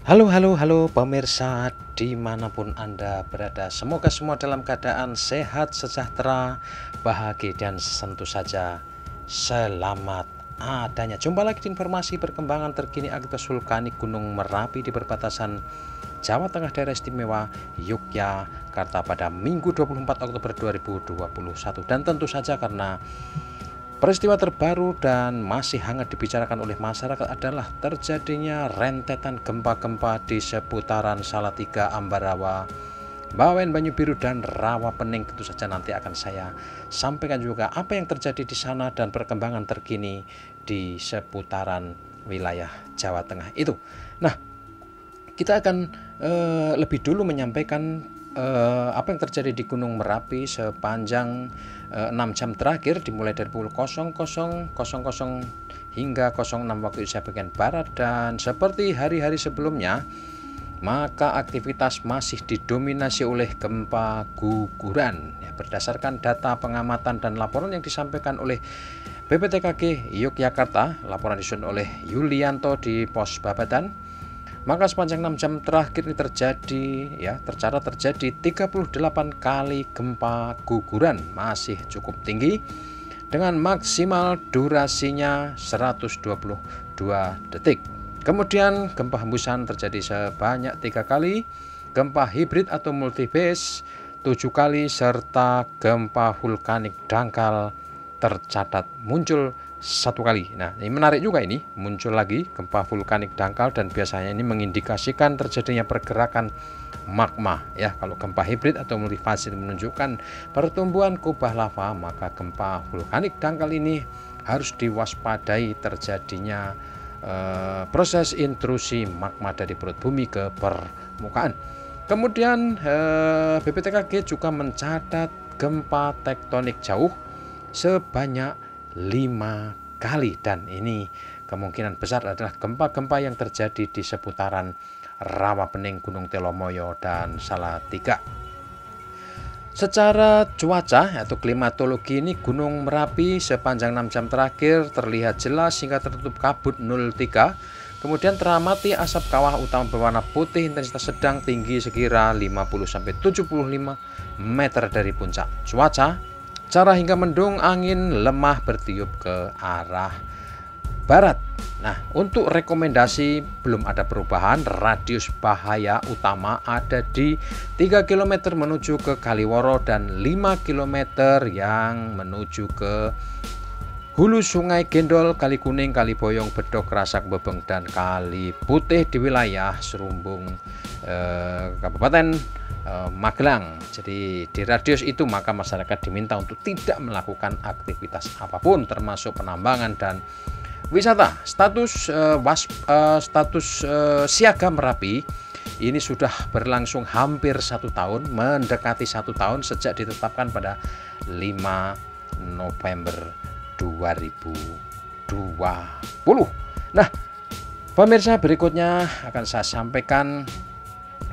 Halo, halo, halo pemirsa dimanapun Anda berada. Semoga semua dalam keadaan sehat, sejahtera, bahagia, dan tentu saja selamat adanya. Jumpa lagi di informasi perkembangan terkini aktivitas vulkanik Gunung Merapi di perbatasan Jawa Tengah Daerah Istimewa Yogyakarta pada Minggu 24 Oktober 2021. Dan tentu saja karena peristiwa terbaru dan masih hangat dibicarakan oleh masyarakat adalah terjadinya rentetan gempa-gempa di seputaran Salatiga, Ambarawa, Bawen, Banyubiru, dan Rawapening. Tentu saja nanti akan saya sampaikan juga apa yang terjadi di sana dan perkembangan terkini di seputaran wilayah Jawa Tengah itu. Nah, kita akan lebih dulu menyampaikan apa yang terjadi di Gunung Merapi sepanjang 6 jam terakhir, dimulai dari pukul 00.00 hingga 06 waktu Indonesia bagian Barat. Dan seperti hari-hari sebelumnya, maka aktivitas masih didominasi oleh gempa guguran ya, berdasarkan data pengamatan dan laporan yang disampaikan oleh BPTKG Yogyakarta. Laporan disusun oleh Yulianto di Pos Babadan. Maka sepanjang 6 jam terakhir ini tercatat terjadi 38 kali gempa guguran, masih cukup tinggi dengan maksimal durasinya 122 detik. Kemudian gempa hembusan terjadi sebanyak 3 kali, gempa hibrid atau multibase 7 kali, serta gempa vulkanik dangkal tercatat muncul 1 kali. Nah, ini menarik juga, ini muncul lagi gempa vulkanik dangkal, dan biasanya ini mengindikasikan terjadinya pergerakan magma ya. Kalau gempa hibrid atau multifase menunjukkan pertumbuhan kubah lava, maka gempa vulkanik dangkal ini harus diwaspadai terjadinya proses intrusi magma dari perut bumi ke permukaan. Kemudian BPTKG juga mencatat gempa tektonik jauh sebanyak 5 kali, dan ini kemungkinan besar adalah gempa-gempa yang terjadi di seputaran Rawapening, Gunung Telomoyo, dan Salatiga. Secara cuaca atau klimatologi ini, Gunung Merapi sepanjang 6 jam terakhir terlihat jelas hingga tertutup kabut 03. Kemudian teramati asap kawah utama berwarna putih intensitas sedang tinggi sekira 50-75 meter dari puncak. Cuaca cerah hingga mendung, angin lemah bertiup ke arah barat. Nah, untuk rekomendasi belum ada perubahan. Radius bahaya utama ada di 3 km menuju ke Kaliworo dan 5 km yang menuju ke hulu Sungai Gendol, Kali Kuning, Kali Boyong, Bedok, Rasak, Bebeng, dan Kali Putih di wilayah Serumbung Kabupaten Magelang. Jadi di radius itu maka masyarakat diminta untuk tidak melakukan aktivitas apapun termasuk penambangan dan wisata. Status siaga Merapi ini sudah berlangsung hampir 1 tahun, mendekati 1 tahun sejak ditetapkan pada 5 November 2020. Nah, pemirsa, berikutnya akan saya sampaikan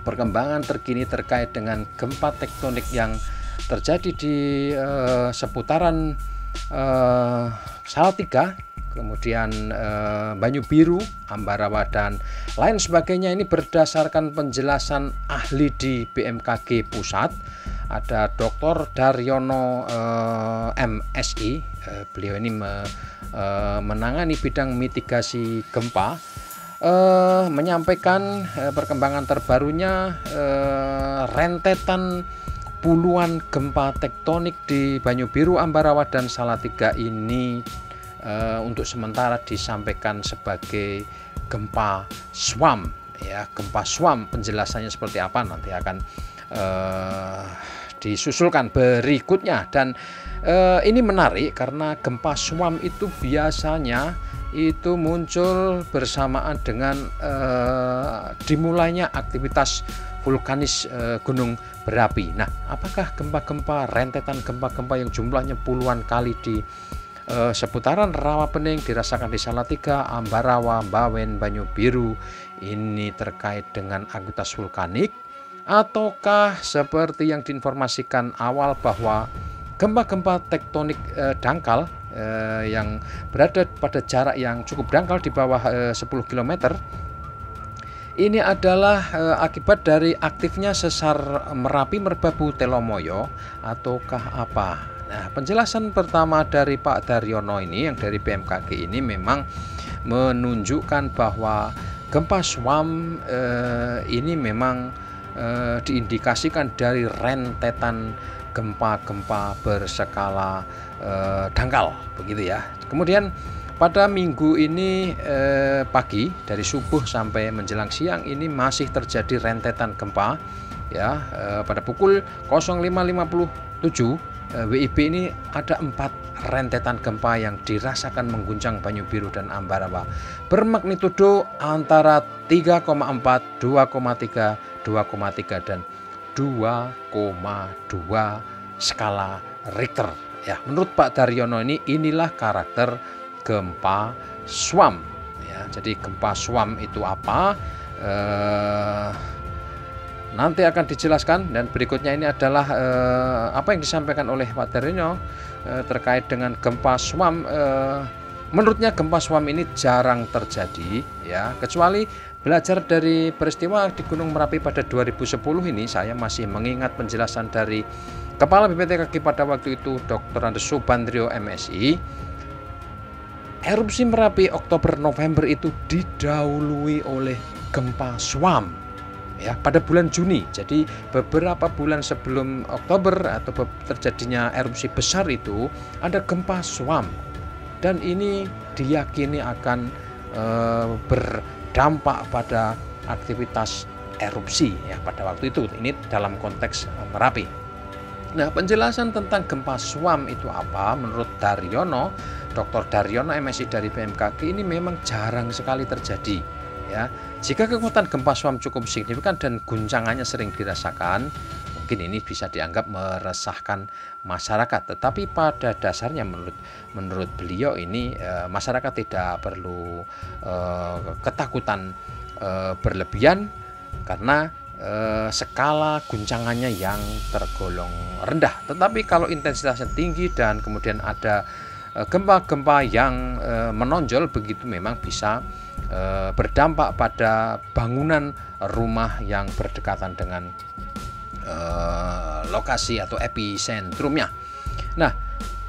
perkembangan terkini terkait dengan gempa tektonik yang terjadi di seputaran Salatiga, kemudian Banyubiru, Ambarawa, dan lain sebagainya. Ini berdasarkan penjelasan ahli di BMKG Pusat, ada Dr. Daryono MSI. Beliau ini menangani bidang mitigasi gempa, menyampaikan perkembangan terbarunya rentetan puluhan gempa tektonik di Banyubiru, Ambarawa, dan Salatiga ini untuk sementara disampaikan sebagai gempa SWAM ya. Gempa SWAM penjelasannya seperti apa nanti akan disusulkan berikutnya. Dan ini menarik karena gempa SWAM itu biasanya itu muncul bersamaan dengan dimulainya aktivitas vulkanis gunung berapi. Nah, apakah gempa-gempa, rentetan gempa-gempa yang jumlahnya puluhan kali di seputaran Rawapening dirasakan di Salatiga, Ambarawa, Bawen, Banyubiru ini terkait dengan aktivitas vulkanik, ataukah seperti yang diinformasikan awal bahwa gempa-gempa tektonik dangkal yang berada pada jarak yang cukup dangkal di bawah 10 km Ini adalah akibat dari aktifnya sesar Merapi Merbabu Telomoyo ataukah apa? Nah, penjelasan pertama dari Pak Daryono ini yang dari BMKG ini memang menunjukkan bahwa gempa Schwam ini memang diindikasikan dari rentetan gempa-gempa berskala dangkal, begitu ya. Kemudian pada minggu ini pagi dari subuh sampai menjelang siang ini masih terjadi rentetan gempa ya. Pada pukul 05.57 WIB ini ada 4 rentetan gempa yang dirasakan mengguncang Banyu Biru dan Ambarawa bermagnitudo antara 3,4, 2,3, 2,3 dan 2,2 skala Richter ya. Menurut Pak Daryono inilah karakter gempa Schwam ya. Jadi gempa Schwam itu apa? Nanti akan dijelaskan, dan berikutnya ini adalah apa yang disampaikan oleh Pak Daryono terkait dengan gempa Schwam. Menurutnya gempa Schwam ini jarang terjadi ya, kecuali belajar dari peristiwa di Gunung Merapi pada 2010 ini. Saya masih mengingat penjelasan dari Kepala BPTKG pada waktu itu Dr. Andes Subandrio MSI. Erupsi Merapi Oktober-November itu didahului oleh gempa Schwam ya pada bulan Juni. Jadi beberapa bulan sebelum Oktober atau terjadinya erupsi besar itu ada gempa Schwam, dan ini diyakini akan berdampak pada aktivitas erupsi ya pada waktu itu. Ini dalam konteks Merapi. Nah, penjelasan tentang gempa Schwam itu apa? Menurut Daryono, Dr. Daryono MSI dari BMKG, ini memang jarang sekali terjadi ya. Jika kekuatan gempa Schwam cukup signifikan dan guncangannya sering dirasakan, mungkin ini bisa dianggap meresahkan masyarakat. Tetapi pada dasarnya menurut beliau ini masyarakat tidak perlu ketakutan berlebihan karena skala guncangannya yang tergolong rendah. Tetapi kalau intensitasnya tinggi dan kemudian ada gempa-gempa yang menonjol begitu, memang bisa berdampak pada bangunan rumah yang berdekatan dengan lokasi atau episentrumnya. Nah,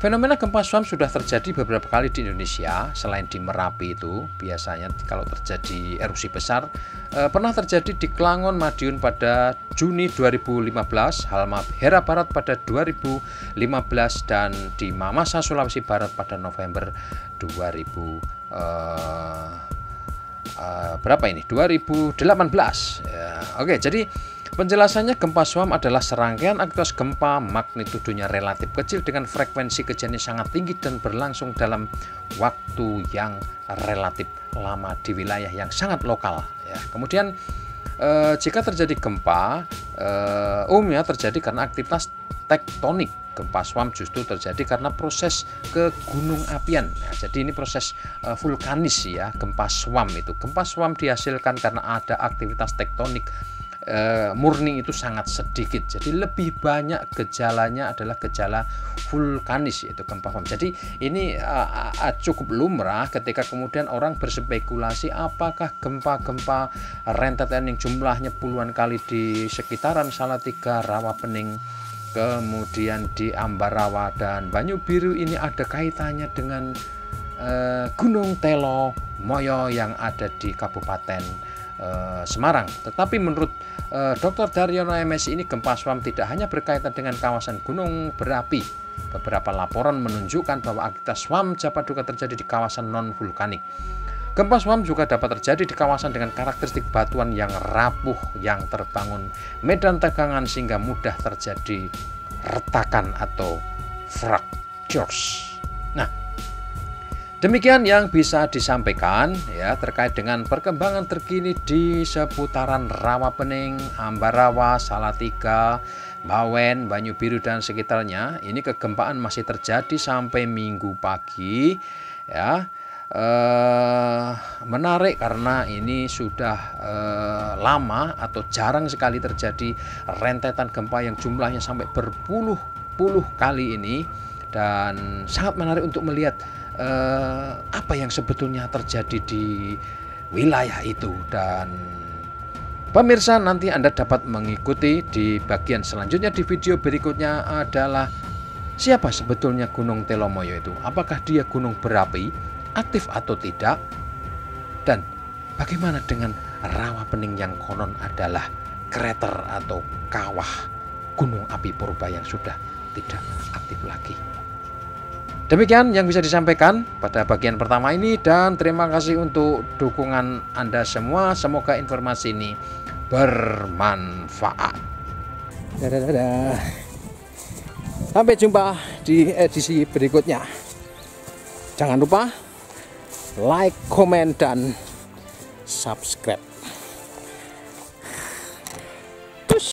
fenomena gempa Schwam sudah terjadi beberapa kali di Indonesia. Selain di Merapi itu, biasanya kalau terjadi erupsi besar, pernah terjadi di Klangon, Madiun pada Juni 2015, Halmahera Barat pada 2015, dan di Mamasa, Sulawesi Barat pada November 2018 ya. Oke, jadi penjelasannya gempa Schwam adalah serangkaian aktivitas gempa magnitudonya relatif kecil dengan frekuensi kejadian sangat tinggi dan berlangsung dalam waktu yang relatif lama di wilayah yang sangat lokal ya. Kemudian jika terjadi gempa umumnya terjadi karena aktivitas tektonik. Gempa Schwam justru terjadi karena proses kegunung-apian. Nah, jadi ini proses vulkanis ya, gempa Schwam itu. Gempa Schwam dihasilkan karena ada aktivitas tektonik. Murni itu sangat sedikit, jadi lebih banyak gejalanya adalah gejala vulkanis, yaitu gempa Schwam. Jadi ini cukup lumrah ketika kemudian orang berspekulasi apakah gempa-gempa rentetan yang jumlahnya puluhan kali di sekitaran Salatiga, Rawapening, kemudian di Ambarawa dan Banyu Biru ini ada kaitannya dengan Gunung Telomoyo yang ada di Kabupaten Semarang. Tetapi menurut Dr. Daryono MSI ini gempa Schwam tidak hanya berkaitan dengan kawasan gunung berapi. Beberapa laporan menunjukkan bahwa aktivitas Schwam dapat juga terjadi di kawasan non-vulkanik. Gempa Schwam juga dapat terjadi di kawasan dengan karakteristik batuan yang rapuh yang terbangun medan tegangan sehingga mudah terjadi retakan atau fractures. Nah, demikian yang bisa disampaikan ya terkait dengan perkembangan terkini di seputaran Rawapening, Ambarawa, Salatiga, Bawen, Banyu Biru dan sekitarnya. Ini kegempaan masih terjadi sampai Minggu pagi ya. Menarik karena ini sudah lama atau jarang sekali terjadi rentetan gempa yang jumlahnya sampai berpuluh-puluh kali ini, dan sangat menarik untuk melihat apa yang sebetulnya terjadi di wilayah itu. Dan Pemirsa, nanti Anda dapat mengikuti di bagian selanjutnya. Di video berikutnya adalah siapa sebetulnya Gunung Telomoyo itu? Apakah dia gunung berapi, aktif atau tidak? Dan bagaimana dengan Rawapening yang konon adalah krater atau kawah gunung api purba yang sudah tidak aktif lagi? Demikian yang bisa disampaikan pada bagian pertama ini, dan terima kasih untuk dukungan Anda semua. Semoga informasi ini bermanfaat. Dadah. Sampai jumpa di edisi berikutnya. Jangan lupa like, komen, dan subscribe.